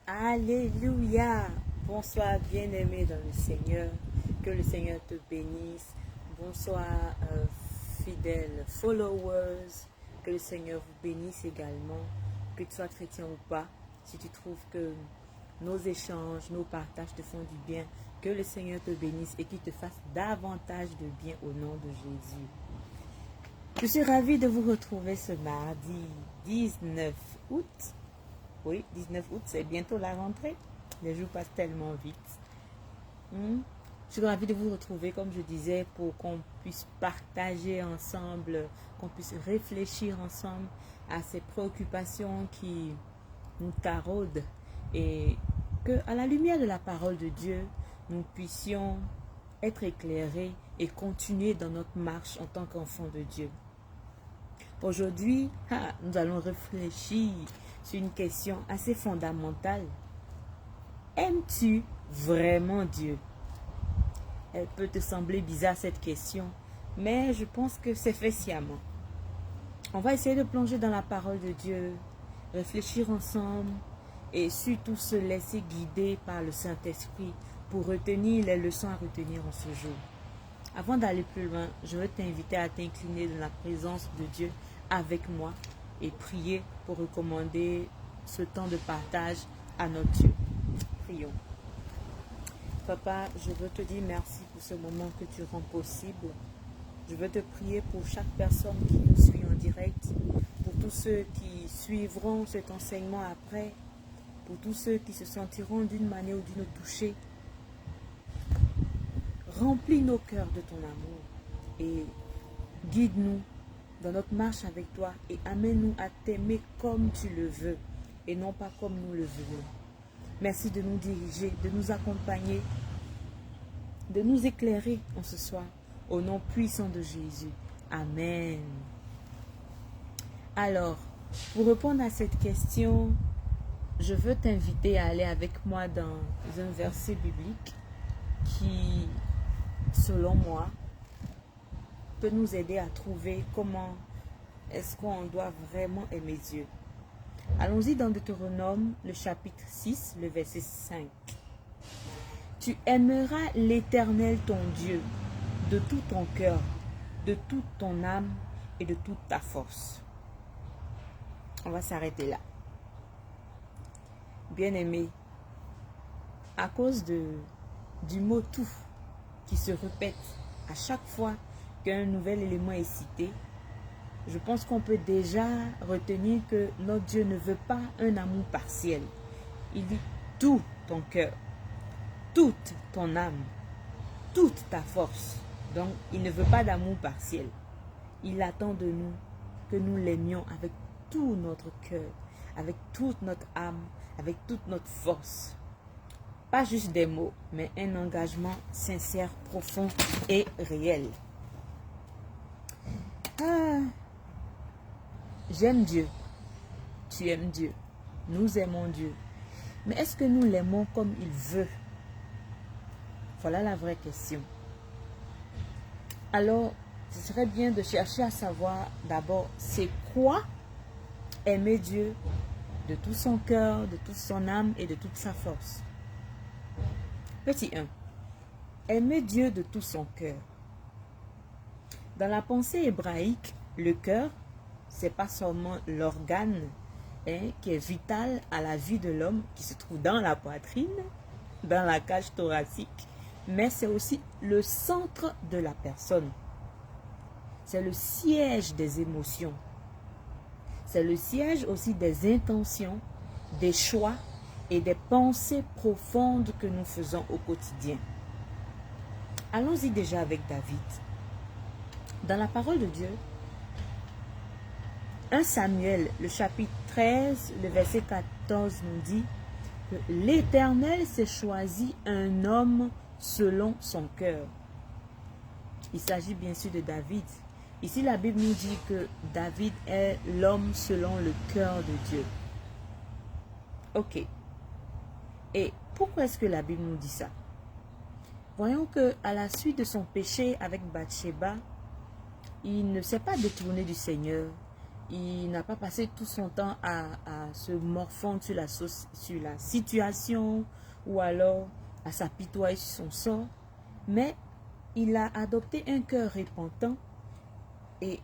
Alléluia. Bonsoir bien-aimés dans le Seigneur. Que le Seigneur te bénisse. Bonsoir fidèles followers. Que le Seigneur vous bénisse également. Que tu sois chrétien ou pas. Si tu trouves que nos échanges, nos partages te font du bien, que le Seigneur te bénisse et qu'il te fasse davantage de bien au nom de Jésus. Je suis ravie de vous retrouver ce mardi 19 août. Oui, 19 août, c'est bientôt la rentrée. Les jours passent tellement vite. Je suis ravie de vous retrouver, comme je disais, pour qu'on puisse partager ensemble, qu'on puisse réfléchir ensemble à ces préoccupations qui nous taraudent et que, à la lumière de la parole de Dieu, nous puissions être éclairés et continuer dans notre marche en tant qu'enfants de Dieu. Aujourd'hui, nous allons réfléchir sur une question assez fondamentale. Aimes-tu vraiment Dieu? Elle peut te sembler bizarre cette question, mais je pense que c'est fait sciemment. On va essayer de plonger dans la parole de Dieu, réfléchir ensemble et surtout se laisser guider par le Saint-Esprit pour retenir les leçons à retenir en ce jour. Avant d'aller plus loin, je veux t'inviter à t'incliner dans la présence de Dieu avec moi et prier pour recommander ce temps de partage à notre Dieu. Prions. Papa, je veux te dire merci pour ce moment que tu rends possible. Je veux te prier pour chaque personne qui nous suit en direct, pour tous ceux qui suivront cet enseignement après, pour tous ceux qui se sentiront d'une manière ou d'une autre touchés. Remplis nos cœurs de ton amour et guide-nous dans notre marche avec toi et amène-nous à t'aimer comme tu le veux et non pas comme nous le voulons. Merci de nous diriger, de nous accompagner, de nous éclairer en ce soir. Au nom puissant de Jésus. Amen. Alors, pour répondre à cette question, je veux t'inviter à aller avec moi dans un verset biblique qui, selon moi, peut nous aider à trouver comment est-ce qu'on doit vraiment aimer Dieu. Allons-y dans Deutéronome, le chapitre 6, le verset 5. Tu aimeras l'Éternel ton Dieu de tout ton cœur, de toute ton âme et de toute ta force. On va s'arrêter là. Bien-aimé, à cause du mot tout qui se répète à chaque fois qu'un nouvel élément est cité, je pense qu'on peut déjà retenir que notre Dieu ne veut pas un amour partiel. Il dit tout ton cœur, toute ton âme, toute ta force. Donc, il ne veut pas d'amour partiel. Il attend de nous que nous l'aimions avec tout notre cœur, avec toute notre âme, avec toute notre force. Pas juste des mots, mais un engagement sincère, profond et réel. J'aime Dieu. Tu aimes Dieu. Nous aimons Dieu. Mais est-ce que nous l'aimons comme il veut? Voilà la vraie question. Alors, ce serait bien de chercher à savoir d'abord, c'est quoi aimer Dieu de tout son cœur, de toute son âme et de toute sa force. Petit 1. Aimer Dieu de tout son cœur. Dans la pensée hébraïque, le cœur, c'est pas seulement l'organe qui est vital à la vie de l'homme, qui se trouve dans la poitrine, dans la cage thoracique, mais c'est aussi le centre de la personne. C'est le siège des émotions. C'est le siège aussi des intentions, des choix et des pensées profondes que nous faisons au quotidien. Allons-y déjà avec David. Dans la parole de Dieu, 1 Samuel, le chapitre 13, le verset 14 nous dit que l'Éternel s'est choisi un homme selon son cœur. Il s'agit bien sûr de David. Ici, la Bible nous dit que David est l'homme selon le cœur de Dieu. Ok. Et pourquoi est-ce que la Bible nous dit ça? Voyons que à la suite de son péché avec Bathsheba, il ne s'est pas détourné du Seigneur, Il n'a pas passé tout son temps à se morfondre sur la situation ou alors à s'apitoyer sur son sort. Mais il a adopté un cœur repentant et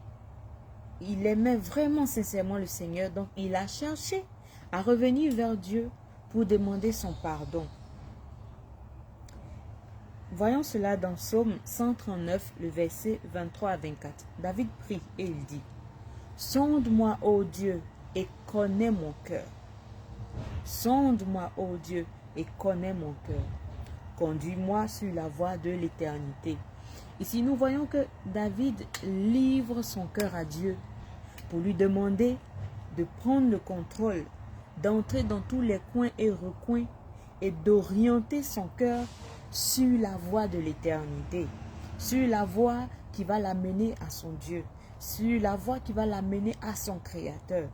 il aimait vraiment sincèrement le Seigneur. Donc il a cherché à revenir vers Dieu pour demander son pardon. Voyons cela dans Psaume 139, le verset 23 à 24. David prie et il dit: sonde-moi, ô Dieu, et connais mon cœur. Sonde-moi, ô Dieu, et connais mon cœur. Conduis-moi sur la voie de l'éternité. Ici, nous voyons que David livre son cœur à Dieu pour lui demander de prendre le contrôle, d'entrer dans tous les coins et recoins et d'orienter son cœur sur la voie de l'éternité, sur la voie qui va l'amener à son Dieu, sur la voie qui va l'amener à son Créateur.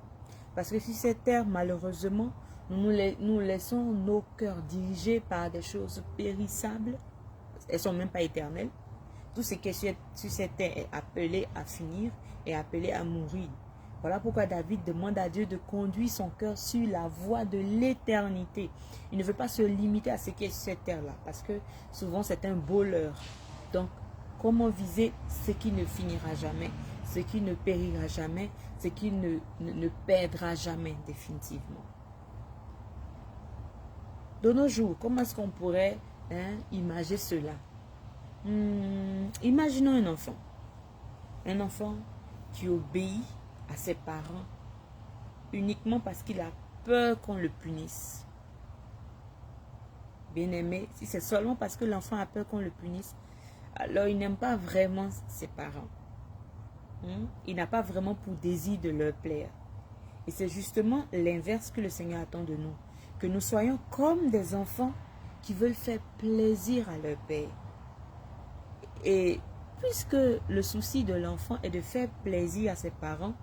Parce que sur cette terre, malheureusement, nous laissons nos cœurs dirigés par des choses périssables. Elles ne sont même pas éternelles. Tout ce qui est sur cette terre est appelé à finir et appelé à mourir. Voilà pourquoi David demande à Dieu de conduire son cœur sur la voie de l'éternité. Il ne veut pas se limiter à ce qui est sur cette terre-là, parce que souvent c'est un beau leurre. Donc, comment viser ce qui ne finira jamais, ce qui ne périra jamais, ce qui ne perdra jamais définitivement. De nos jours, comment est-ce qu'on pourrait imaginer cela? Imaginons un enfant. Un enfant qui obéit à ses parents uniquement parce qu'il a peur qu'on le punisse. Bien aimé, si c'est seulement parce que l'enfant a peur qu'on le punisse, alors il n'aime pas vraiment ses parents. Il n'a pas vraiment pour désir de leur plaire. Et c'est justement l'inverse que le Seigneur attend de nous. Que nous soyons comme des enfants qui veulent faire plaisir à leur père. Et puisque le souci de l'enfant est de faire plaisir à ses parents,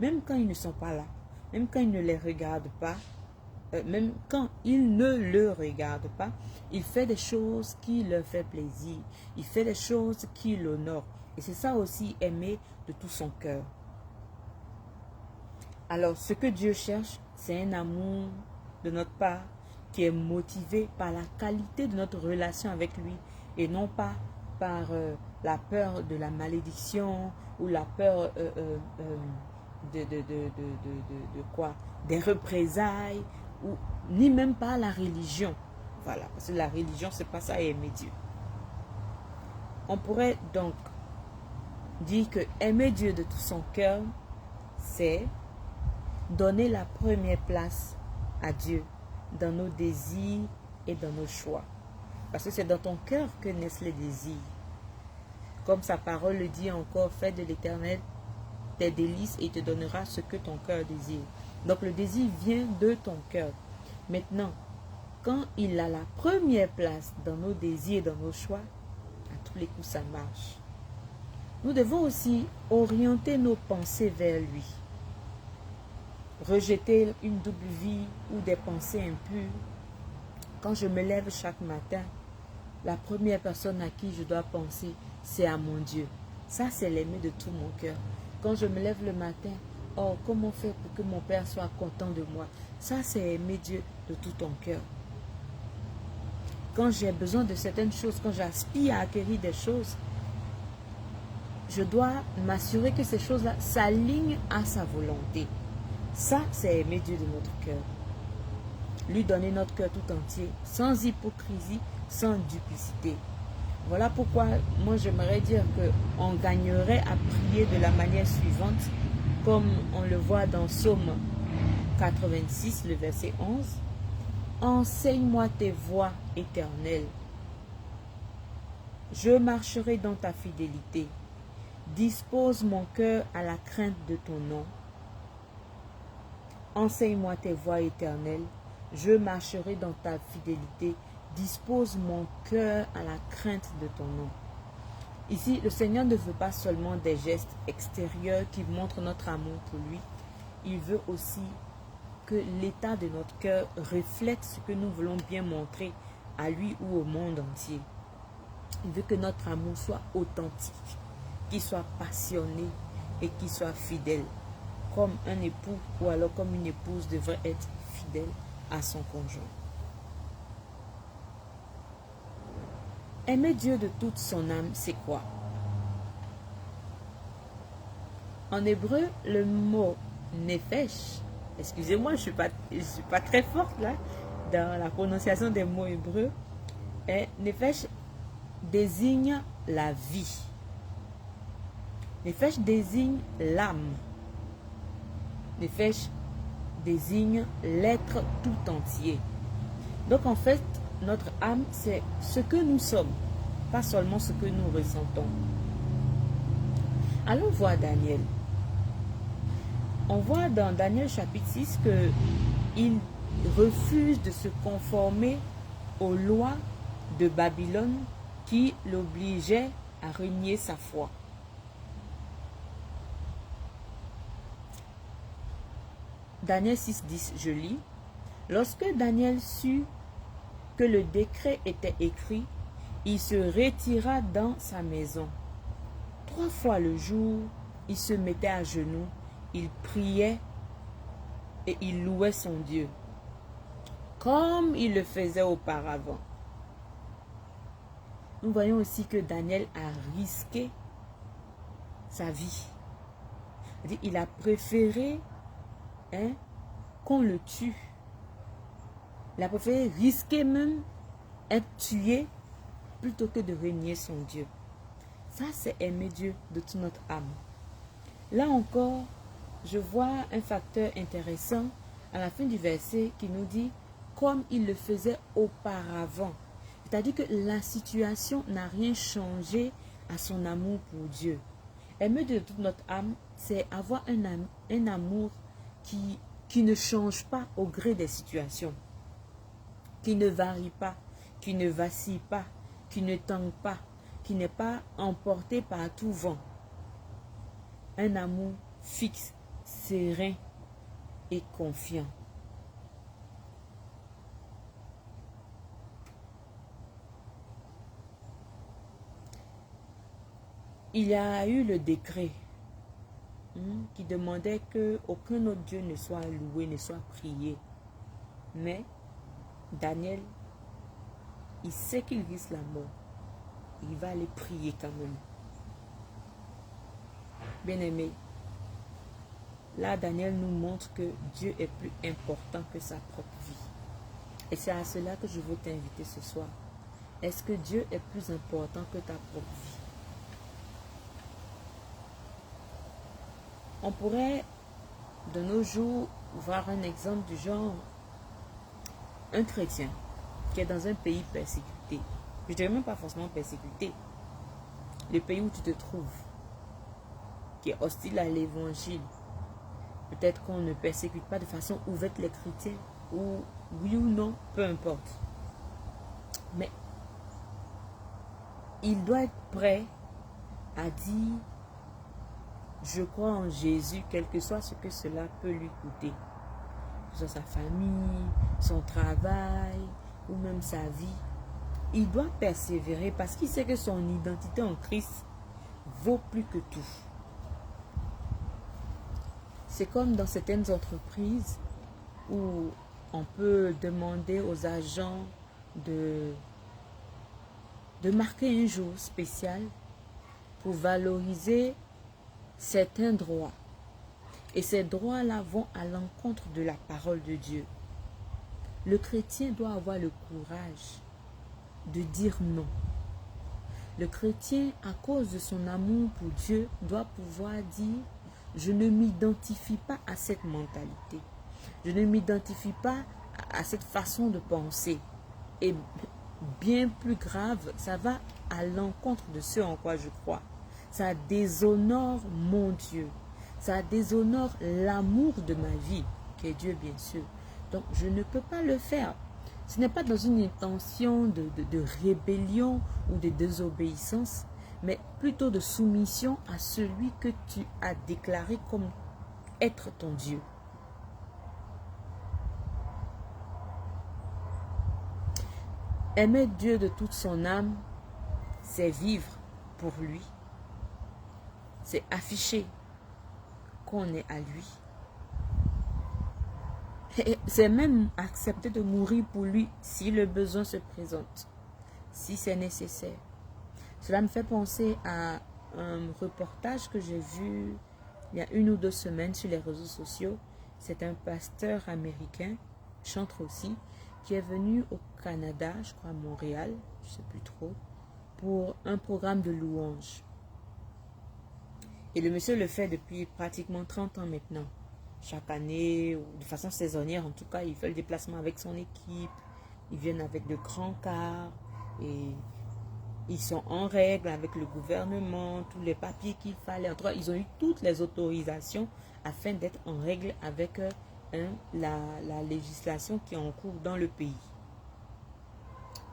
même quand ils ne sont pas là, même quand il ne les regarde pas, même quand il ne le regarde pas, il fait des choses qui leur font plaisir. Il fait des choses qui l'honorent. Et c'est ça aussi, aimer de tout son cœur. Alors, ce que Dieu cherche, c'est un amour de notre part qui est motivé par la qualité de notre relation avec lui et non pas par la peur de la malédiction ou la peur des représailles ou ni même pas la religion. Voilà, parce que la religion, c'est pas ça aimer Dieu. On pourrait donc dire que aimer Dieu de tout son cœur, c'est donner la première place à Dieu dans nos désirs et dans nos choix. Parce que c'est dans ton cœur que naissent les désirs. Comme sa parole le dit encore, fais de l'Éternel tes délices et il te donnera ce que ton cœur désire. Donc le désir vient de ton cœur. Maintenant, quand il a la première place dans nos désirs et dans nos choix, à tous les coups ça marche. Nous devons aussi orienter nos pensées vers lui. Rejeter une double vie ou des pensées impures. Quand je me lève chaque matin, la première personne à qui je dois penser, c'est à mon Dieu. Ça, c'est l'aimer de tout mon cœur. Quand je me lève le matin, oh, comment faire pour que mon Père soit content de moi? Ça, c'est aimer Dieu de tout ton cœur. Quand j'ai besoin de certaines choses, quand j'aspire à acquérir des choses, je dois m'assurer que ces choses-là s'alignent à sa volonté. Ça, c'est aimer Dieu de notre cœur. Lui donner notre cœur tout entier, sans hypocrisie, sans duplicité. Voilà pourquoi moi j'aimerais dire qu'on gagnerait à prier de la manière suivante, comme on le voit dans Psaume 86, le verset 11. Enseigne-moi tes voies éternelles. Je marcherai dans ta fidélité. Dispose mon cœur à la crainte de ton nom. Enseigne-moi tes voies éternelles. Je marcherai dans ta fidélité. Dispose mon cœur à la crainte de ton nom. Ici, le Seigneur ne veut pas seulement des gestes extérieurs qui montrent notre amour pour lui. Il veut aussi que l'état de notre cœur reflète ce que nous voulons bien montrer à lui ou au monde entier. Il veut que notre amour soit authentique, qu'il soit passionné et qu'il soit fidèle. comme un époux ou alors comme une épouse devrait être fidèle à son conjoint. Aimer Dieu de toute son âme, c'est quoi? En hébreu, le mot nefesh, excusez-moi, je ne suis pas très forte là dans la prononciation des mots hébreux, et nefesh désigne la vie. Nefesh désigne l'âme. Nefesh désigne l'être tout entier. Donc en fait, notre âme, c'est ce que nous sommes, pas seulement ce que nous ressentons. Allons voir Daniel. On voit dans Daniel chapitre 6 qu'il refuse de se conformer aux lois de Babylone qui l'obligeaient à renier sa foi. Daniel 6:10, je lis. Lorsque Daniel sut que le décret était écrit, il se retira dans sa maison. 3 fois le jour, il se mettait à genoux, il priait et il louait son Dieu, comme il le faisait auparavant. Nous voyons aussi que Daniel a risqué sa vie. Il a préféré qu'on le tue. Il a préféré risquer même être tué plutôt que de renier son Dieu. Ça, c'est aimer Dieu de toute notre âme. Là encore, je vois un facteur intéressant à la fin du verset qui nous dit « comme il le faisait auparavant ». C'est-à-dire que la situation n'a rien changé à son amour pour Dieu. Aimer Dieu de toute notre âme, c'est avoir un amour qui ne change pas au gré des situations, qui ne varie pas, qui ne vacille pas, qui ne tangue pas, qui n'est pas emporté par tout vent. Un amour fixe, serein et confiant. Il y a eu le décret qui demandait qu'aucun autre Dieu ne soit loué, ne soit prié. Mais Daniel, il sait qu'il risque la mort. Il va aller prier quand même. Bien-aimé, là Daniel nous montre que Dieu est plus important que sa propre vie. Et c'est à cela que je veux t'inviter ce soir. Est-ce que Dieu est plus important que ta propre vie? On pourrait, de nos jours, voir un exemple du genre, un chrétien qui est dans un pays persécuté. Je ne dirais même pas forcément persécuté. Le pays où tu te trouves, qui est hostile à l'évangile. Peut-être qu'on ne persécute pas de façon ouverte les chrétiens, ou oui ou non, peu importe. Mais il doit être prêt à dire « Je crois en Jésus », quel que soit ce que cela peut lui coûter. Que ce soit sa famille, son travail, ou même sa vie. Il doit persévérer parce qu'il sait que son identité en Christ vaut plus que tout. C'est comme dans certaines entreprises où on peut demander aux agents de marquer un jour spécial pour valoriser certains droits. Et ces droits-là vont à l'encontre de la parole de Dieu. Le chrétien doit avoir le courage de dire non. Le chrétien, à cause de son amour pour Dieu, doit pouvoir dire « Je ne m'identifie pas à cette mentalité. Je ne m'identifie pas à cette façon de penser. » Et bien plus grave, ça va à l'encontre de ce en quoi je crois. Ça déshonore mon Dieu. Ça déshonore l'amour de ma vie, qui est Dieu bien sûr. Donc je ne peux pas le faire. Ce n'est pas dans une intention de rébellion ou de désobéissance, mais plutôt de soumission à celui que tu as déclaré comme être ton Dieu. Aimer Dieu de toute son âme, c'est vivre pour lui. C'est afficher qu'on est à lui. C'est même accepter de mourir pour lui si le besoin se présente, si c'est nécessaire. Cela me fait penser à un reportage que j'ai vu il y a 1 ou 2 semaines sur les réseaux sociaux. C'est un pasteur américain, chantre aussi, qui est venu au Canada, je crois à Montréal, je ne sais plus trop, pour un programme de louange. Et le monsieur le fait depuis pratiquement 30 ans maintenant. Chaque année, ou de façon saisonnière en tout cas, il fait le déplacement avec son équipe. Ils viennent avec de grands cars et ils sont en règle avec le gouvernement, tous les papiers qu'il fallait. En tout cas, ils ont eu toutes les autorisations afin d'être en règle avec la législation qui est en cours dans le pays.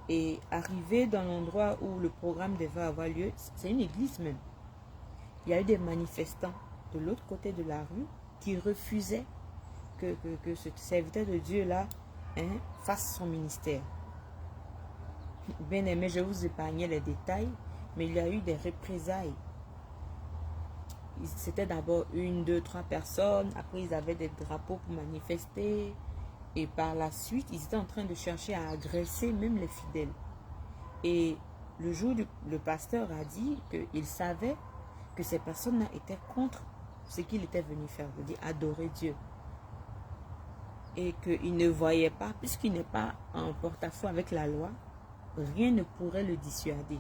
Et arrivé dans l'endroit où le programme devait avoir lieu, c'est une église même. Il y a eu des manifestants de l'autre côté de la rue qui refusaient que ce serviteur de Dieu-là fasse son ministère. Bien aimé, je vous épargnais les détails, mais il y a eu des représailles. C'était d'abord 1, 2, 3 personnes, après ils avaient des drapeaux pour manifester, et par la suite, ils étaient en train de chercher à agresser même les fidèles. Et le jour où le pasteur a dit qu'il savait que ces personnes-là étaient contre ce qu'il était venu faire, c'est-à-dire adorer Dieu. Et qu'il ne voyait pas, puisqu'il n'est pas en porte-à-faux avec la loi, rien ne pourrait le dissuader.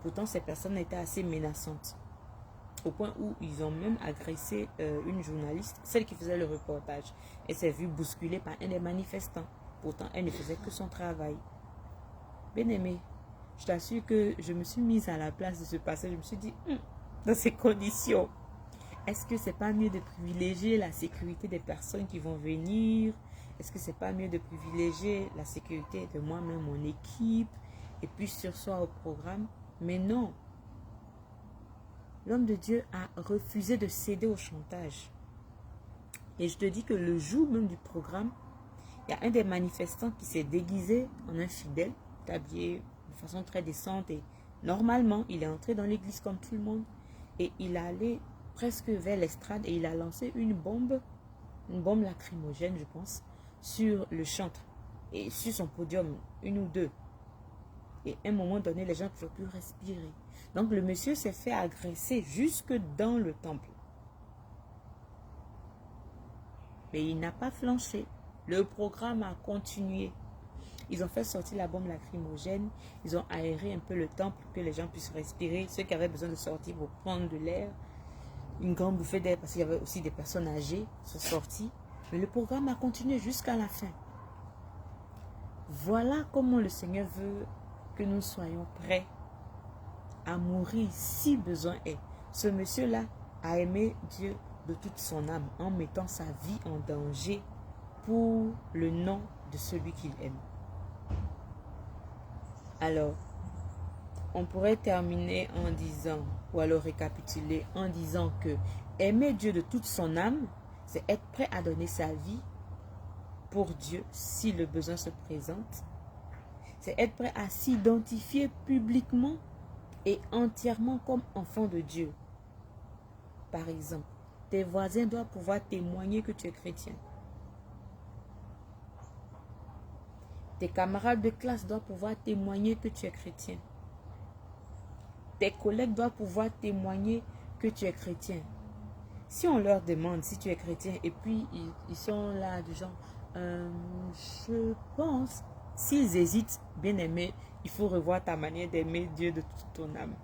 Pourtant, ces personnes étaient assez menaçantes. Au point où ils ont même agressé une journaliste, celle qui faisait le reportage. Elle s'est vue bousculée par un des manifestants. Pourtant, elle ne faisait que son travail. Bien aimé, je t'assure que je me suis mise à la place de ce passage. Je me suis dit, dans ces conditions, est-ce que c'est pas mieux de privilégier la sécurité des personnes qui vont venir? Est-ce que c'est pas mieux de privilégier la sécurité de moi-même, mon équipe, et puis sur soi au programme? Mais non. L'homme de Dieu a refusé de céder au chantage. Et je te dis que le jour même du programme, il y a un des manifestants qui s'est déguisé en un fidèle, habillé de façon très décente et normalement, il est entré dans l'église comme tout le monde et il est allé presque vers l'estrade et il a lancé une bombe lacrymogène, je pense, sur le chantre et sur son podium, 1 ou 2. Et à un moment donné, les gens ne pouvaient plus respirer. Donc le monsieur s'est fait agresser jusque dans le temple. Mais il n'a pas flanché. Le programme a continué. Ils ont fait sortir la bombe lacrymogène. Ils ont aéré un peu le temple pour que les gens puissent respirer. Ceux qui avaient besoin de sortir pour prendre de l'air. Une grande bouffée d'air parce qu'il y avait aussi des personnes âgées sont sorties. Mais le programme a continué jusqu'à la fin. Voilà comment le Seigneur veut que nous soyons prêts à mourir si besoin est. Ce monsieur-là a aimé Dieu de toute son âme en mettant sa vie en danger pour le nom de celui qu'il aime. Alors, on pourrait terminer en disant, ou alors récapituler en disant que aimer Dieu de toute son âme, c'est être prêt à donner sa vie pour Dieu si le besoin se présente. C'est être prêt à s'identifier publiquement et entièrement comme enfant de Dieu. Par exemple, tes voisins doivent pouvoir témoigner que tu es chrétien. Tes camarades de classe doivent pouvoir témoigner que tu es chrétien. Tes collègues doivent pouvoir témoigner que tu es chrétien. Si on leur demande si tu es chrétien et puis ils sont là du genre, je pense, s'ils hésitent, bien aimé, il faut revoir ta manière d'aimer Dieu de toute ton âme.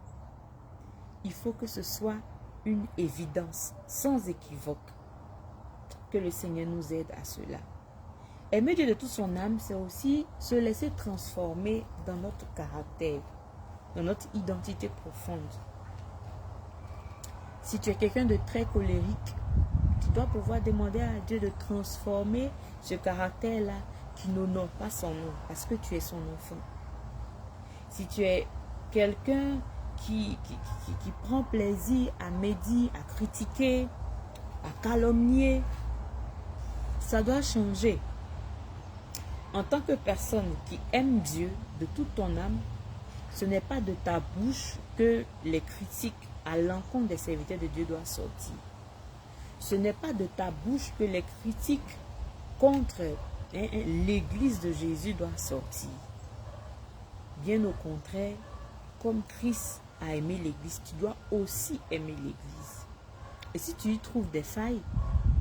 Il faut que ce soit une évidence, sans équivoque. Que le Seigneur nous aide à cela. Aimer Dieu de toute son âme, c'est aussi se laisser transformer dans notre caractère, dans notre identité profonde. Si tu es quelqu'un de très colérique, tu dois pouvoir demander à Dieu de transformer ce caractère-là qui n'honore pas son nom, parce que tu es son enfant. Si tu es quelqu'un qui prend plaisir à médire, à critiquer, à calomnier, ça doit changer. En tant que personne qui aime Dieu de toute ton âme, ce n'est pas de ta bouche que les critiques à l'encontre des serviteurs de Dieu doivent sortir. Ce n'est pas de ta bouche que les critiques contre, l'Église de Jésus doit sortir. Bien au contraire, comme Christ a aimé l'Église, tu dois aussi aimer l'Église. Et si tu y trouves des failles,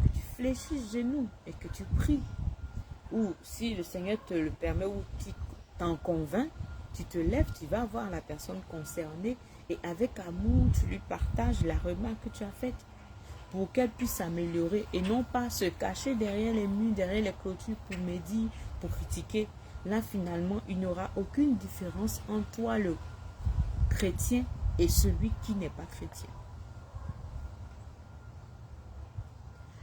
que tu fléchisses genoux et que tu pries, ou si le Seigneur te le permet ou tu t'en convaincs, tu te lèves, tu vas voir la personne concernée et avec amour, tu lui partages la remarque que tu as faite pour qu'elle puisse s'améliorer et non pas se cacher derrière les murs, derrière les clôtures pour médire, pour critiquer. Là, finalement, il n'y aura aucune différence entre toi, le chrétien, et celui qui n'est pas chrétien.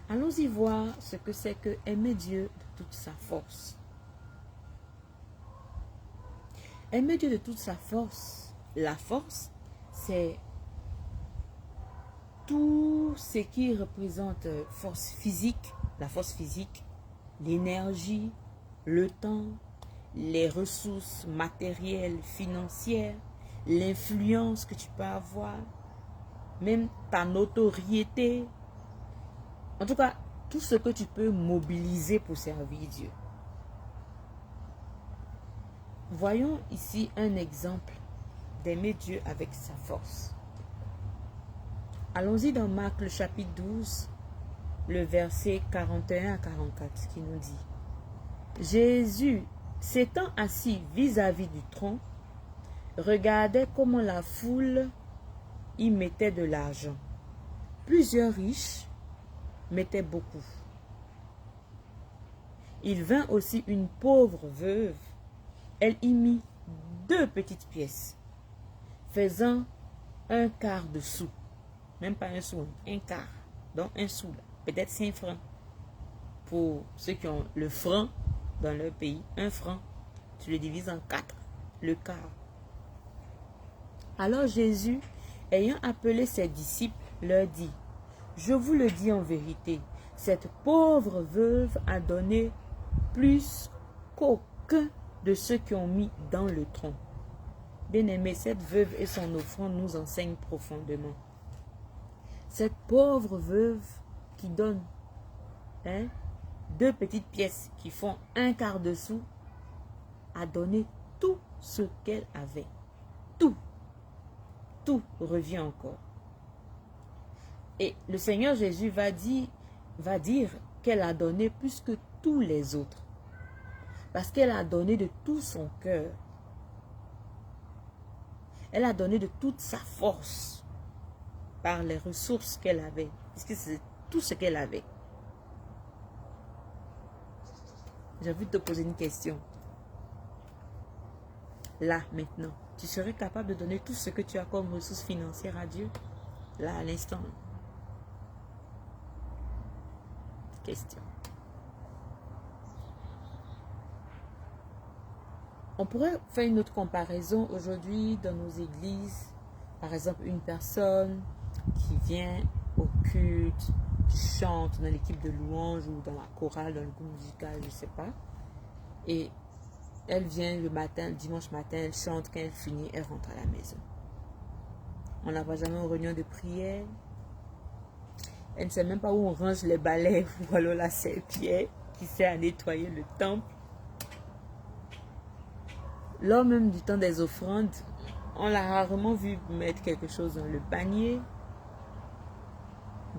Allons-y voir ce que c'est que aimer Dieu de toute sa force. Aimer Dieu de toute sa force. La force, c'est tout ce qui représente force physique, la force physique, l'énergie, le temps, les ressources matérielles, financières, l'influence que tu peux avoir, même ta notoriété. En tout cas, tout ce que tu peux mobiliser pour servir Dieu. Voyons ici un exemple d'aimer Dieu avec sa force. Allons-y dans Marc le chapitre 12, le verset 41 à 44 qui nous dit: Jésus, s'étant assis vis-à-vis du tronc, regardait comment la foule y mettait de l'argent. Plusieurs riches mettaient beaucoup. Il vint aussi une pauvre veuve. Elle y mit 2 petites pièces, faisant un quart de sou. Même pas un sou, un quart. Donc un sou, peut-être 5 francs. Pour ceux qui ont le franc dans leur pays, un franc, tu le divises en 4, le quart. Alors Jésus, ayant appelé ses disciples, leur dit: Je vous le dis en vérité, cette pauvre veuve a donné plus qu'aucun de ceux qui ont mis dans le tronc. Bien-aimé, cette veuve et son offrande nous enseignent profondément. Cette pauvre veuve qui donne 2 petites pièces qui font un quart de sou, a donné tout ce qu'elle avait. Tout. Tout revient encore. Et le Seigneur Jésus va dire qu'elle a donné plus que tous les autres. Parce qu'elle a donné de tout son cœur. Elle a donné de toute sa force par les ressources qu'elle avait. Parce que c'est tout ce qu'elle avait. J'ai envie de te poser une question. Là, maintenant, tu serais capable de donner tout ce que tu as comme ressources financières à Dieu? Là, à l'instant. Question. On pourrait faire une autre comparaison aujourd'hui dans nos églises. Par exemple, une personne qui vient au culte, qui chante dans l'équipe de louange ou dans la chorale, dans le groupe musical, je ne sais pas. Et elle vient le matin, le dimanche matin, elle chante, quand elle finit, elle rentre à la maison. On ne la voit jamais en réunion de prière. Elle ne sait même pas où on range les balais ou alors la serpillière qui sert à nettoyer le temple. Lors même du temps des offrandes, on l'a rarement vu mettre quelque chose dans le panier.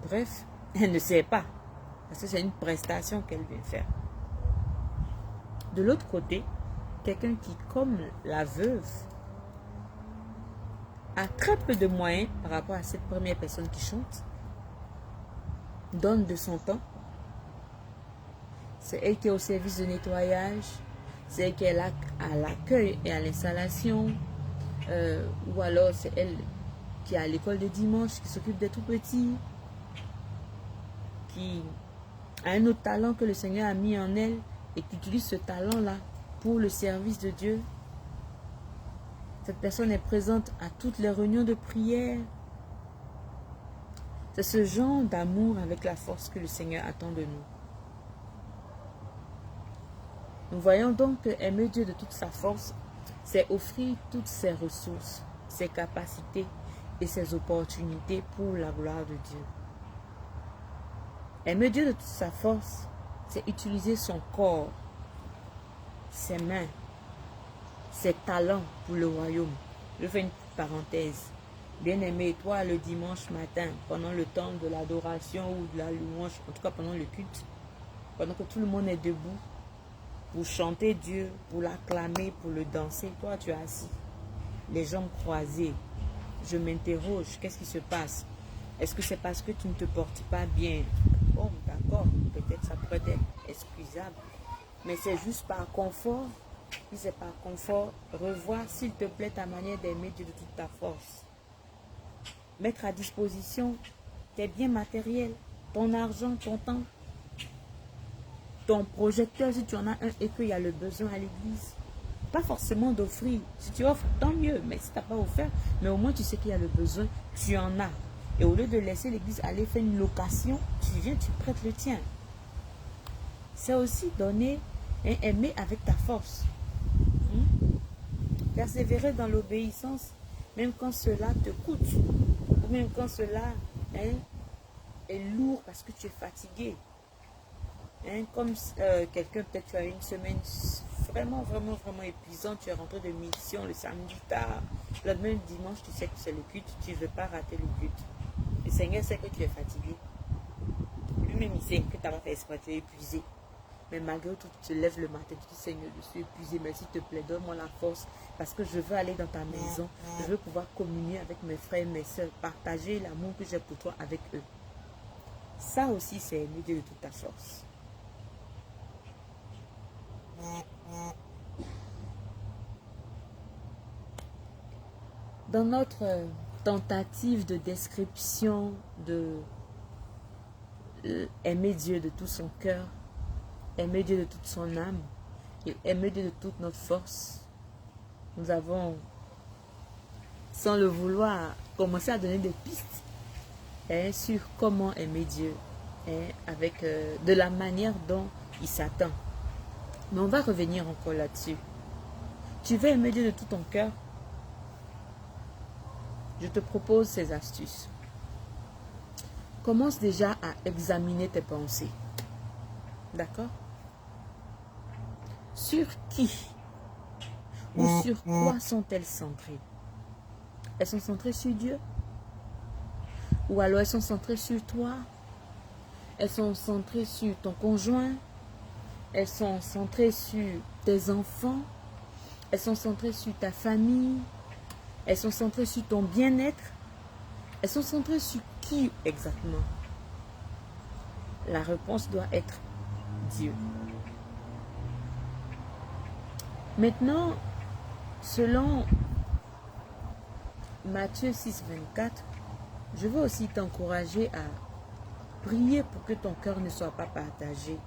Bref, elle ne sait pas. Parce que c'est une prestation qu'elle vient faire. De l'autre côté, quelqu'un qui, comme la veuve, a très peu de moyens par rapport à cette première personne qui chante, donne de son temps. C'est elle qui est au service de nettoyage. C'est elle qui est là à l'accueil et à l'installation. Ou alors c'est elle qui est à l'école de dimanche, qui s'occupe des tout petits, qui a un autre talent que le Seigneur a mis en elle et qui utilise ce talent-là pour le service de Dieu. Cette personne est présente à toutes les réunions de prière. C'est ce genre d'amour avec la force que le Seigneur attend de nous. Nous voyons donc que aimer Dieu de toute sa force, c'est offrir toutes ses ressources, ses capacités et ses opportunités pour la gloire de Dieu. Aimer Dieu de toute sa force, c'est utiliser son corps, ses mains, ses talents pour le royaume. Je fais une petite parenthèse. Bien-aimé, toi, le dimanche matin, pendant le temps de l'adoration ou de la louange, en tout cas pendant le culte, pendant que tout le monde est debout, pour chanter Dieu, pour l'acclamer, pour le danser, toi, tu es assis, les jambes croisées. Je m'interroge, qu'est-ce qui se passe? Est-ce que c'est parce que tu ne te portes pas bien? Bon, d'accord, peut-être ça pourrait être excusable, mais c'est juste par confort. Si c'est par confort, revois s'il te plaît ta manière d'aimer Dieu de toute ta force. Mettre à disposition tes biens matériels, ton argent, ton temps, ton projecteur si tu en as un et qu'il y a le besoin à l'église. Pas forcément d'offrir. Si tu offres, tant mieux. Mais si tu n'as pas offert, mais au moins tu sais qu'il y a le besoin, tu en as. Et au lieu de laisser l'église aller faire une location, tu viens, tu prêtes le tien. C'est aussi donner et aimer avec ta force. Persévérer dans l'obéissance, même quand cela te coûte. Ou même quand cela est lourd parce que tu es fatigué. Comme quelqu'un, peut-être tu as une semaine vraiment épuisante, tu es rentré de mission le samedi tard, le même dimanche, tu sais que c'est le culte, tu ne veux pas rater le culte. Le Seigneur sait que tu es fatigué. Lui-même, il sait que tu n'as pas fait exprès, tu es épuisé. Mais malgré tout, tu te lèves le matin, tu dis Seigneur, je suis épuisé, mais s'il te plaît, donne-moi la force parce que je veux aller dans ta maison, je veux pouvoir communier avec mes frères et mes soeurs, partager l'amour que j'ai pour toi avec eux. Ça aussi, c'est aimer Dieu de toute ta force. Dans notre tentative de description de aimer Dieu de tout son cœur, aimer Dieu de toute son âme et aimer Dieu de toute notre force, nous avons, sans le vouloir, commencé à donner des pistes sur comment aimer Dieu avec de la manière dont il s'attend. Mais on va revenir encore là-dessus. Tu veux aimer Dieu de tout ton cœur? Je te propose ces astuces. Commence déjà à examiner tes pensées. D'accord? Sur qui ou sur quoi sont-elles centrées? Elles sont centrées sur Dieu? Ou alors elles sont centrées sur toi? Elles sont centrées sur ton conjoint? Elles sont centrées sur tes enfants? Elles sont centrées sur ta famille? Elles sont centrées sur ton bien-être? Elles sont centrées sur qui exactement? La réponse doit être Dieu. Maintenant, selon Matthieu 6, 24, je veux aussi t'encourager à prier pour que ton cœur ne soit pas partagé.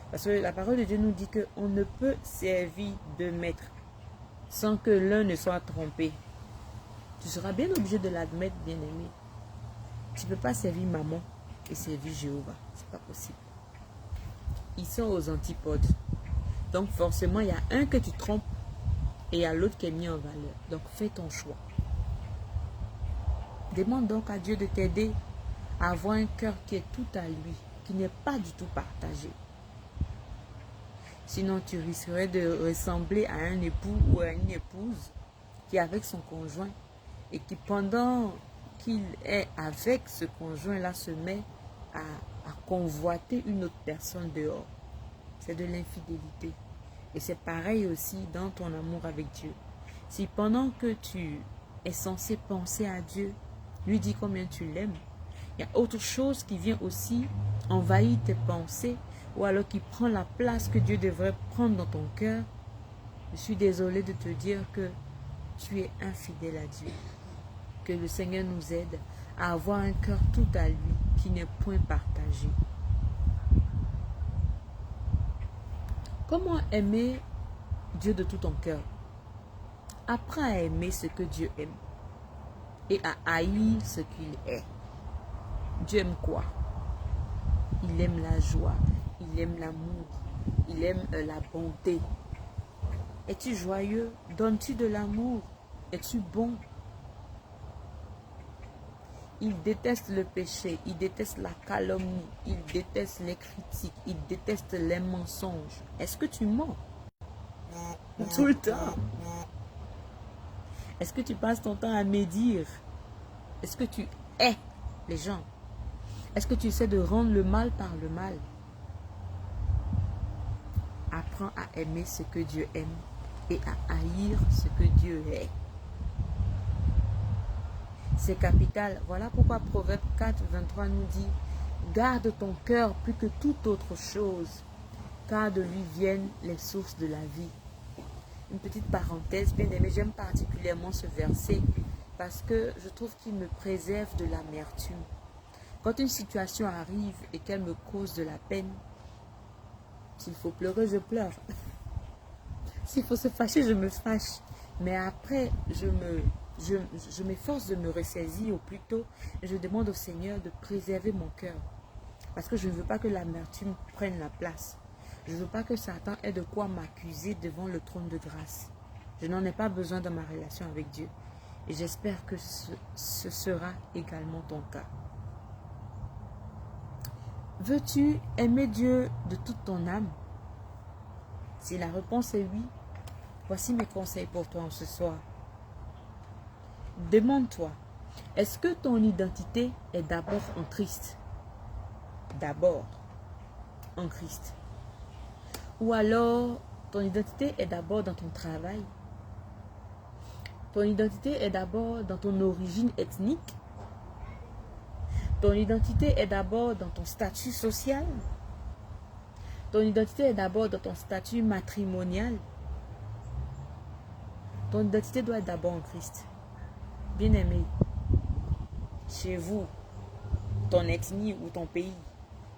Parce que la parole de Dieu nous dit qu'on ne peut servir deux maîtres sans que l'un ne soit trompé. Tu seras bien obligé de l'admettre, bien-aimé. Tu ne peux pas servir maman et servir Jéhovah. Ce n'est pas possible. Ils sont aux antipodes. Donc forcément, il y a un que tu trompes et il y a l'autre qui est mis en valeur. Donc fais ton choix. Demande donc à Dieu de t'aider à avoir un cœur qui est tout à lui, qui n'est pas du tout partagé. Sinon, tu risquerais de ressembler à un époux ou à une épouse qui est avec son conjoint et qui, pendant qu'il est avec ce conjoint-là, se met à convoiter une autre personne dehors. C'est de l'infidélité. Et c'est pareil aussi dans ton amour avec Dieu. Si pendant que tu es censé penser à Dieu, lui dis combien tu l'aimes, il y a autre chose qui vient aussi envahir tes pensées ou alors qui prend la place que Dieu devrait prendre dans ton cœur, je suis désolée de te dire que tu es infidèle à Dieu. Que le Seigneur nous aide à avoir un cœur tout à lui qui n'est point partagé. Comment aimer Dieu de tout ton cœur? Apprends à aimer ce que Dieu aime et à haïr ce qu'il est. Dieu aime quoi? Il aime la joie, il aime l'amour, il aime la bonté. Es-tu joyeux? Donnes-tu de l'amour? Es-tu bon? Il déteste le péché, il déteste la calomnie, il déteste les critiques, il déteste les mensonges. Est-ce que tu mens tout le temps? Est-ce que tu passes ton temps à médire? Est-ce que tu hais les gens? Est-ce que tu essaies de rendre le mal par le mal? Apprends à aimer ce que Dieu aime et à haïr ce que Dieu hait. C'est capital. Voilà pourquoi Proverbe 4, 23 nous dit: garde ton cœur plus que toute autre chose, car de lui viennent les sources de la vie. Une petite parenthèse, bien aimé, j'aime particulièrement ce verset parce que je trouve qu'il me préserve de l'amertume. Quand une situation arrive et qu'elle me cause de la peine, s'il faut pleurer, je pleure. S'il faut se fâcher, je me fâche. Mais après, je m'efforce de me ressaisir au plus tôt et je demande au Seigneur de préserver mon cœur. Parce que je ne veux pas que l'amertume prenne la place. Je ne veux pas que Satan ait de quoi m'accuser devant le trône de grâce. Je n'en ai pas besoin dans ma relation avec Dieu. Et j'espère que ce sera également ton cas. Veux-tu aimer Dieu de toute ton âme? Si la réponse est oui, voici mes conseils pour toi ce soir. Demande-toi, est-ce que ton identité est d'abord en Christ? D'abord en Christ. Ou alors, ton identité est d'abord dans ton travail? Ton identité est d'abord dans ton origine ethnique? Ton identité est d'abord dans ton statut social? Ton identité est d'abord dans ton statut matrimonial? Ton identité doit être d'abord en Christ. Bien-aimé, chez vous, ton ethnie ou ton pays,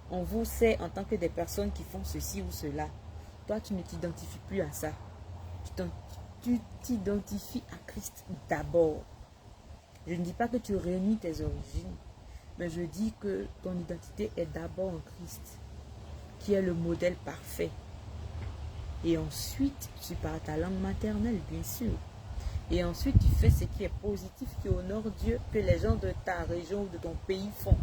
on vous sait en tant que des personnes qui font ceci ou cela. Toi, tu ne t'identifies plus à ça. Tu t'identifies à Christ d'abord. Je ne dis pas que tu réunis tes origines, mais je dis que ton identité est d'abord en Christ, qui est le modèle parfait. Et ensuite, tu parles ta langue maternelle, bien sûr. Et ensuite, tu fais ce qui est positif, qui honore Dieu, que les gens de ta région ou de ton pays font.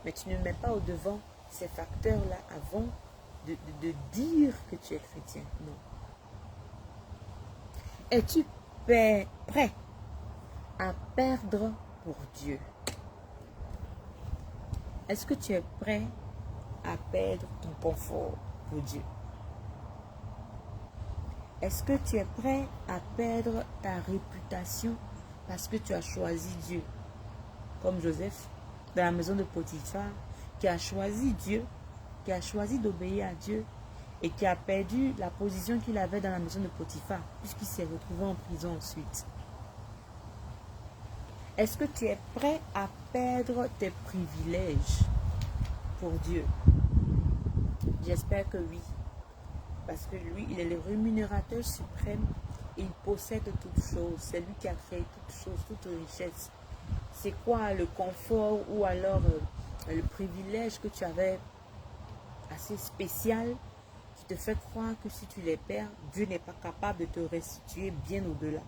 Mais tu ne mets pas au devant ces facteurs-là avant de dire que tu es chrétien. Non. Es-tu prêt à perdre pour Dieu? Est-ce que tu es prêt à perdre ton confort pour Dieu? Est-ce que tu es prêt à perdre ta réputation parce que tu as choisi Dieu? Comme Joseph, dans la maison de Potiphar, qui a choisi Dieu, qui a choisi d'obéir à Dieu et qui a perdu la position qu'il avait dans la maison de Potiphar, puisqu'il s'est retrouvé en prison ensuite. Est-ce que tu es prêt à perdre tes privilèges pour Dieu? J'espère que oui. Parce que lui, il est le rémunérateur suprême et il possède toutes choses. C'est lui qui a créé toutes choses, toute richesse. C'est quoi le confort ou alors le privilège que tu avais assez spécial qui te fait croire que si tu les perds, Dieu n'est pas capable de te restituer bien au-delà?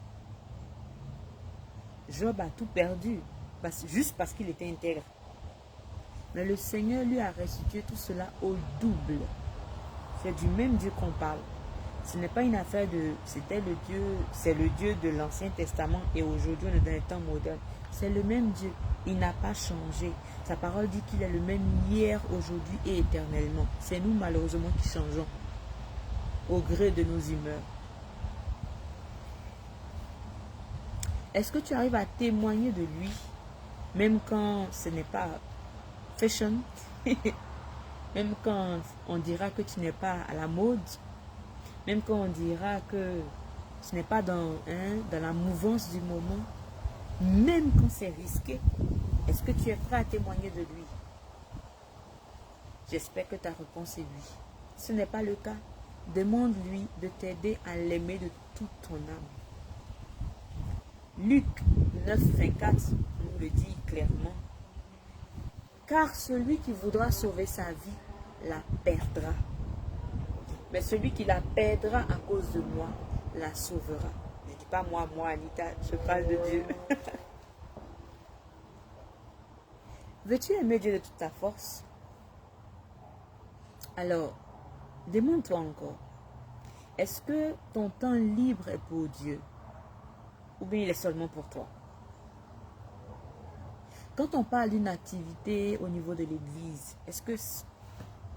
Job a tout perdu, juste parce qu'il était intègre. Mais le Seigneur lui a restitué tout cela au double. C'est du même Dieu qu'on parle. Ce n'est pas une affaire de... C'est le Dieu de l'Ancien Testament et aujourd'hui on est dans les temps modernes. C'est le même Dieu. Il n'a pas changé. Sa parole dit qu'il est le même hier, aujourd'hui et éternellement. C'est nous malheureusement qui changeons au gré de nos humeurs. Est-ce que tu arrives à témoigner de lui, même quand ce n'est pas fashion, même quand on dira que tu n'es pas à la mode, même quand on dira que ce n'est pas dans la mouvance du moment, même quand c'est risqué, est-ce que tu es prêt à témoigner de lui? J'espère que ta réponse est oui. Si ce n'est pas le cas, demande-lui de t'aider à l'aimer de toute ton âme. Luc 9, 24 nous le dit clairement. Car celui qui voudra sauver sa vie la perdra. Mais celui qui la perdra à cause de moi la sauvera. Je ne dis pas moi, Anita, je parle de Dieu. Veux-tu aimer Dieu de toute ta force? Alors, demande-toi encore. Est-ce que ton temps libre est pour Dieu? Ou bien il est seulement pour toi? Quand on parle d'une activité au niveau de l'église, est-ce que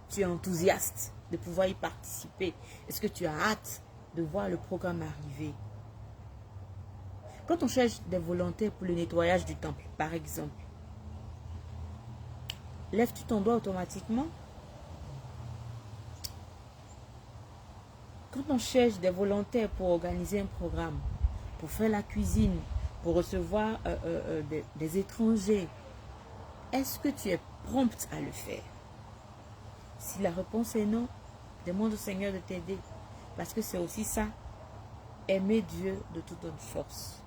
tu es enthousiaste de pouvoir y participer? Est-ce que tu as hâte de voir le programme arriver? Quand on cherche des volontaires pour le nettoyage du temple, par exemple, lèves-tu ton doigt automatiquement? Quand on cherche des volontaires pour organiser un programme, pour faire la cuisine, pour recevoir des étrangers, est-ce que tu es prompte à le faire? Si la réponse est non, demande au Seigneur de t'aider. Parce que c'est aussi ça, aimer Dieu de toute notre force.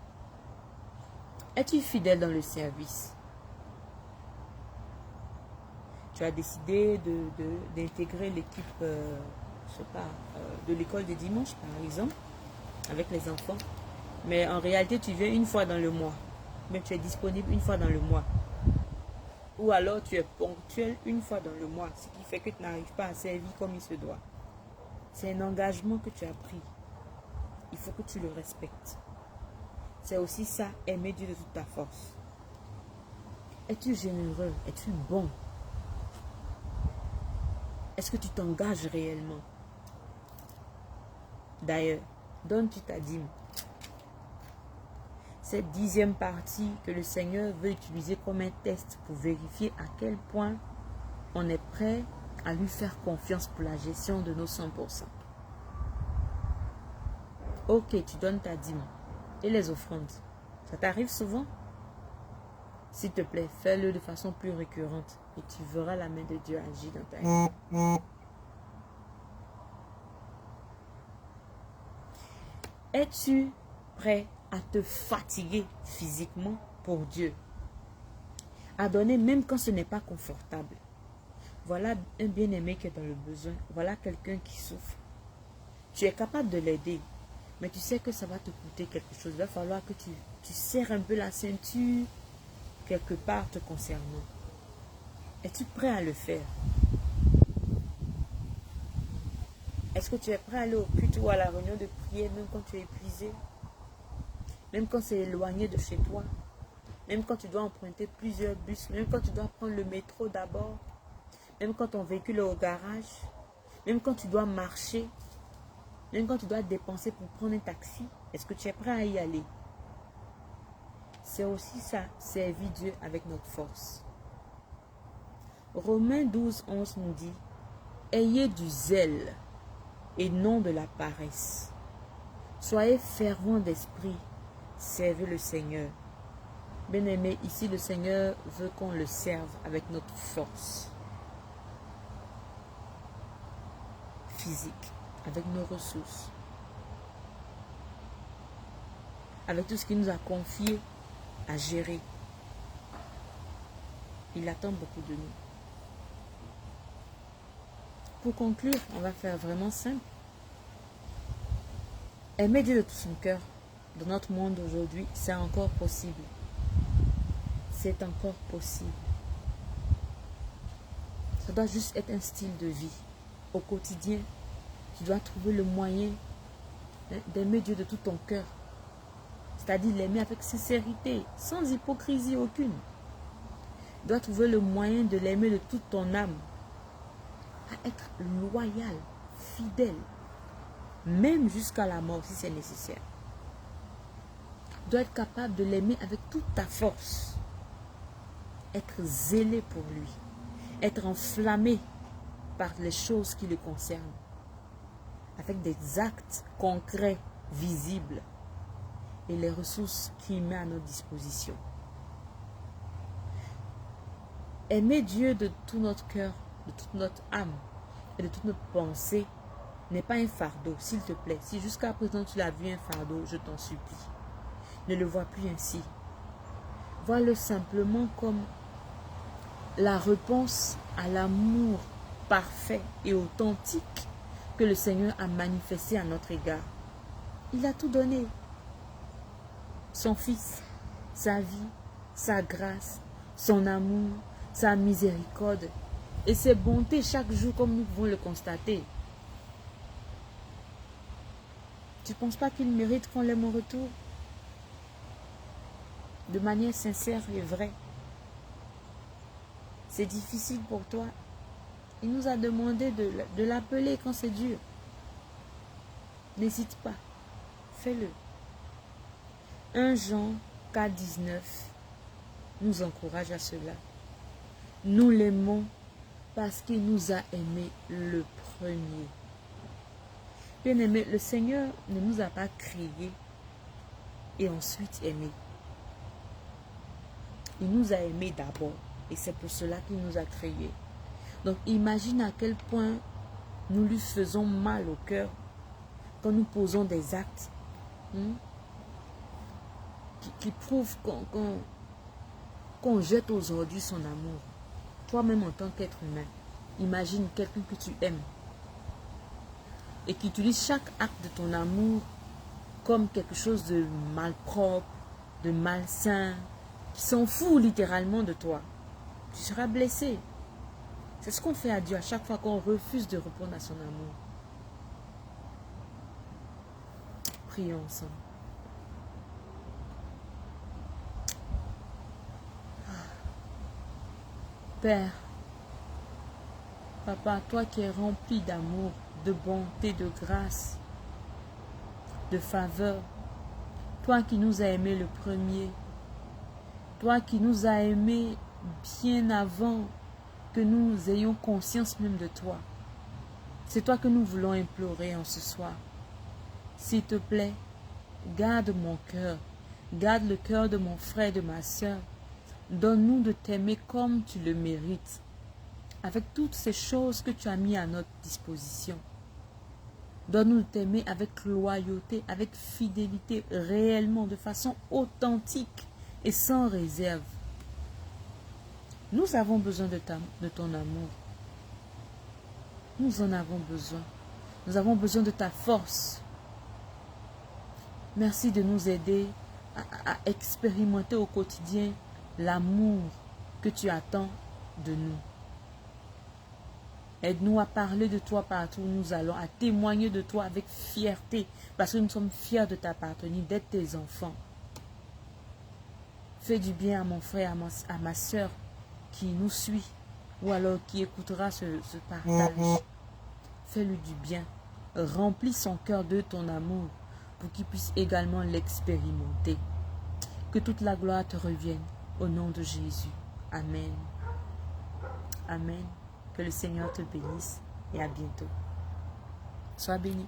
Es-tu fidèle dans le service? Tu as décidé d'intégrer l'équipe, je sais pas, de l'école de dimanche, par exemple, avec les enfants. Mais en réalité, tu viens une fois dans le mois. Mais tu es disponible une fois dans le mois. Ou alors tu es ponctuel une fois dans le mois, ce qui fait que tu n'arrives pas à servir comme il se doit. C'est un engagement que tu as pris. Il faut que tu le respectes. C'est aussi ça, aimer Dieu de toute ta force. Es-tu généreux? Es-tu bon? Est-ce que tu t'engages réellement? D'ailleurs, donnes-tu ta dîme? Cette 10e partie que le Seigneur veut utiliser comme un test pour vérifier à quel point on est prêt à lui faire confiance pour la gestion de nos 100%. Ok, tu donnes ta dîme. Et les offrandes? Ça t'arrive souvent? S'il te plaît, fais-le de façon plus récurrente et tu verras la main de Dieu agir dans ta vie. Es-tu prêt à te fatiguer physiquement pour Dieu? À donner même quand ce n'est pas confortable. Voilà un bien-aimé qui est dans le besoin. Voilà quelqu'un qui souffre. Tu es capable de l'aider. Mais tu sais que ça va te coûter quelque chose. Il va falloir que tu serres un peu la ceinture quelque part te concernant. Es-tu prêt à le faire? Est-ce que tu es prêt à aller au culte ou à la réunion de prière même quand tu es épuisé? Même quand c'est éloigné de chez toi? Même quand tu dois emprunter plusieurs bus? Même quand tu dois prendre le métro d'abord? Même quand ton véhicule est au garage? Même quand tu dois marcher? Même quand tu dois dépenser pour prendre un taxi? Est-ce que tu es prêt à y aller? C'est aussi ça, servir Dieu avec notre force. Romains 12, 11 nous dit, ayez du zèle et non de la paresse. Soyez fervents d'esprit, servez le Seigneur. Bien-aimé, ici le Seigneur veut qu'on le serve avec notre force physique, avec nos ressources, avec tout ce qu'il nous a confié à gérer. Il attend beaucoup de nous. Pour conclure, on va faire vraiment simple. Aimer Dieu de tout son cœur dans notre monde aujourd'hui, c'est encore possible. C'est encore possible. Ça doit juste être un style de vie. Au quotidien, tu dois trouver le moyen d'aimer Dieu de tout ton cœur. C'est-à-dire l'aimer avec sincérité, sans hypocrisie aucune. Tu dois trouver le moyen de l'aimer de toute ton âme. À être loyal, fidèle, même jusqu'à la mort si c'est nécessaire. Tu dois être capable de l'aimer avec toute ta force. Être zélé pour lui. Être enflammé par les choses qui le concernent. Avec des actes concrets, visibles. Et les ressources qu'il met à notre disposition. Aimer Dieu de tout notre cœur, de toute notre âme et de toute notre pensée n'est pas un fardeau, s'il te plaît. Si jusqu'à présent tu l'as vu un fardeau, je t'en supplie. Ne le vois plus ainsi. Vois-le simplement comme la réponse à l'amour parfait et authentique que le Seigneur a manifesté à notre égard. Il a tout donné. Son Fils, sa vie, sa grâce, son amour, sa miséricorde et ses bontés chaque jour comme nous pouvons le constater. Tu ne penses pas qu'il mérite qu'on l'aime en retour? De manière sincère et vraie. C'est difficile pour toi. Il nous a demandé de l'appeler quand c'est dur. N'hésite pas. Fais-le. 1 Jean 4,19 nous encourage à cela. Nous l'aimons parce qu'il nous a aimés le premier. Bien-aimé, le Seigneur ne nous a pas créés et ensuite aimés. Il nous a aimés d'abord et c'est pour cela qu'il nous a créés. Donc imagine à quel point nous lui faisons mal au cœur quand nous posons des actes qui prouvent qu'on jette aujourd'hui son amour. Toi-même en tant qu'être humain, imagine quelqu'un que tu aimes et qui utilise chaque acte de ton amour comme quelque chose de malpropre, de malsain, qui s'en fout littéralement de toi. Tu seras blessé. C'est ce qu'on fait à Dieu à chaque fois qu'on refuse de répondre à son amour. Prions ensemble. Père, Papa, toi qui es rempli d'amour, de bonté, de grâce, de faveur, toi qui nous as aimés le premier, toi qui nous as aimés bien avant que nous ayons conscience même de toi. C'est toi que nous voulons implorer en ce soir. S'il te plaît, garde mon cœur, garde le cœur de mon frère et de ma soeur. Donne-nous de t'aimer comme tu le mérites, avec toutes ces choses que tu as mis à notre disposition. Donne-nous de t'aimer avec loyauté, avec fidélité, réellement, de façon authentique et sans réserve. Nous avons besoin de ton amour. Nous en avons besoin. Nous avons besoin de ta force. Merci de nous aider à expérimenter au quotidien l'amour que tu attends de nous. Aide-nous à parler de toi partout où nous allons, à témoigner de toi avec fierté, parce que nous sommes fiers de t'appartenir, d'être tes enfants. Fais du bien à mon frère, à ma soeur qui nous suit, ou alors qui écoutera ce partage. Fais-lui du bien. Remplis son cœur de ton amour pour qu'il puisse également l'expérimenter. Que toute la gloire te revienne au nom de Jésus. Amen. Amen. Que le Seigneur te bénisse et à bientôt. Sois béni.